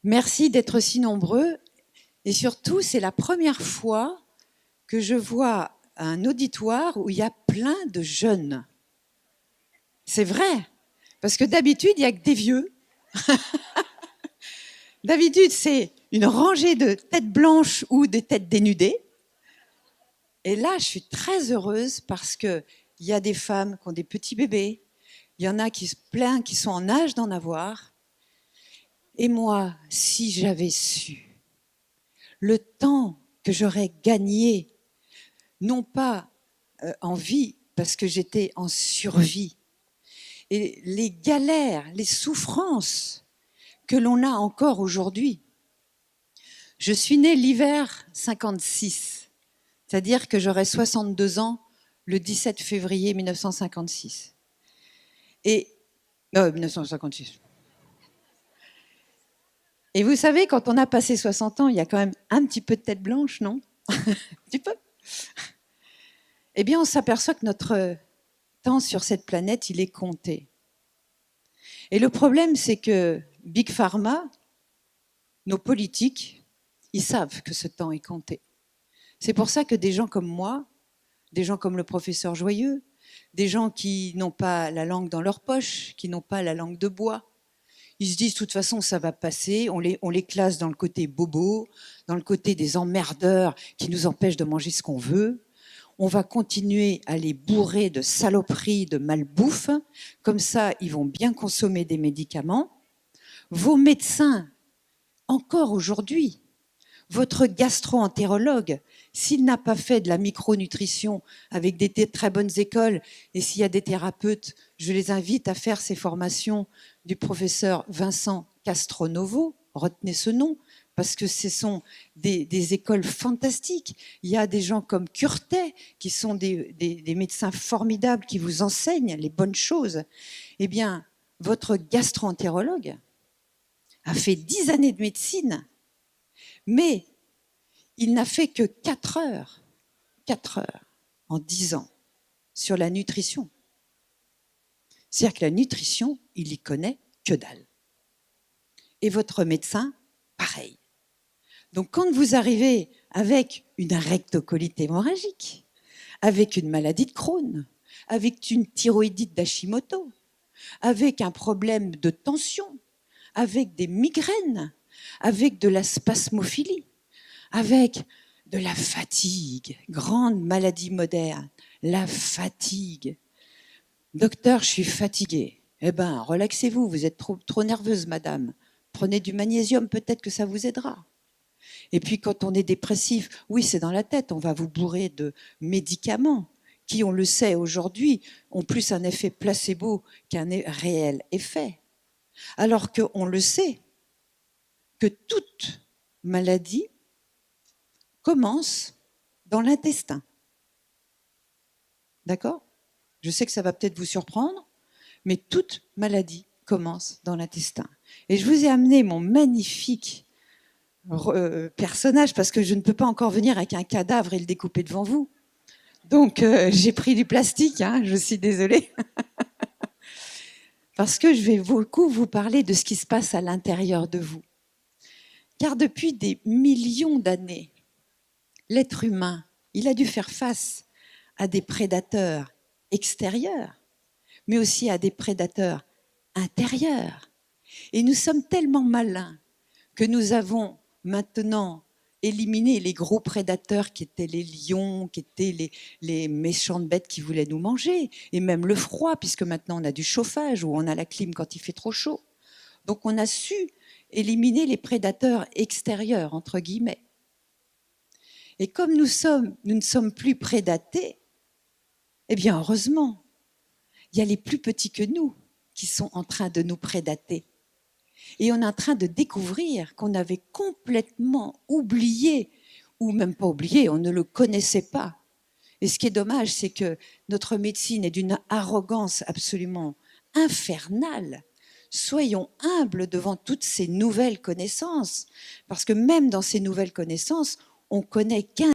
Merci d'être si nombreux. Et surtout, c'est la première fois que je vois un auditoire où il y a plein de jeunes. C'est vrai, parce que d'habitude, il n'y a que des vieux. D'habitude, c'est une rangée de têtes blanches ou des têtes dénudées. Et là, je suis très heureuse parce qu'il y a des femmes qui ont des petits bébés, il y en a qui se plaignent, qui sont en âge d'en avoir. Et moi, si j'avais su le temps que j'aurais gagné, non pas en vie, parce que j'étais en survie, et les galères, les souffrances que l'on a encore aujourd'hui. Je suis née l'hiver 56, c'est-à-dire que j'aurai 62 ans le 17 février 1956. Et 1956. Et vous savez, quand on a passé 60 ans, il y a quand même un petit peu de tête blanche, non? Un petit peu. Eh bien, on s'aperçoit que notre temps sur cette planète, il est compté. Et le problème, c'est que Big Pharma, nos politiques, ils savent que ce temps est compté. C'est pour ça que des gens comme moi, des gens comme le professeur Joyeux, des gens qui n'ont pas la langue dans leur poche, qui n'ont pas la langue de bois, ils se disent de toute façon ça va passer, on les classe dans le côté bobo, dans le côté des emmerdeurs qui nous empêchent de manger ce qu'on veut. On va continuer à les bourrer de saloperies, de malbouffe, comme ça ils vont bien consommer des médicaments. Vos médecins, encore aujourd'hui, votre gastro-entérologue, s'il n'a pas fait de la micronutrition avec des très bonnes écoles, et s'il y a des thérapeutes, je les invite à faire ces formations du professeur Vincent Castronovo, retenez ce nom, parce que ce sont des écoles fantastiques. Il y a des gens comme Curtet, qui sont des médecins formidables, qui vous enseignent les bonnes choses. Eh bien, votre gastro-entérologue a fait 10 années de médecine, mais il n'a fait que 4 heures en 10 ans sur la nutrition. C'est-à-dire que la nutrition, il y connaît que dalle. Et votre médecin, pareil. Donc quand vous arrivez avec une rectocolite hémorragique, avec une maladie de Crohn, avec une thyroïdite d'Hashimoto, avec un problème de tension, avec des migraines, avec de la spasmophilie, avec de la fatigue, grande maladie moderne, la fatigue. Docteur, je suis fatiguée. Eh bien, relaxez-vous, vous êtes trop nerveuse, madame. Prenez du magnésium, peut-être que ça vous aidera. Et puis, quand on est dépressif, oui, c'est dans la tête, on va vous bourrer de médicaments qui, on le sait aujourd'hui, ont plus un effet placebo qu'un réel effet. Alors qu'on le sait, que toute maladie commence dans l'intestin. D'accord? Je sais que ça va peut-être vous surprendre, mais toute maladie commence dans l'intestin. Et je vous ai amené mon magnifique personnage, parce que je ne peux pas encore venir avec un cadavre et le découper devant vous. Donc, j'ai pris du plastique, hein, je suis désolée. Parce que je vais beaucoup vous parler de ce qui se passe à l'intérieur de vous. Car depuis des millions d'années, l'être humain, il a dû faire face à des prédateurs extérieurs, mais aussi à des prédateurs intérieurs. Et nous sommes tellement malins que nous avons maintenant éliminé les gros prédateurs qui étaient les lions, qui étaient les méchantes bêtes qui voulaient nous manger, et même le froid, puisque maintenant on a du chauffage ou on a la clim quand il fait trop chaud. Donc on a su éliminer les prédateurs extérieurs, entre guillemets. Et comme nous ne sommes plus prédatés, eh bien heureusement, il y a les plus petits que nous qui sont en train de nous prédater. Et on est en train de découvrir qu'on avait complètement oublié, ou même pas oublié, on ne le connaissait pas. Et ce qui est dommage, c'est que notre médecine est d'une arrogance absolument infernale. Soyons humbles devant toutes ces nouvelles connaissances, parce que même dans ces nouvelles connaissances, on connaît qu'un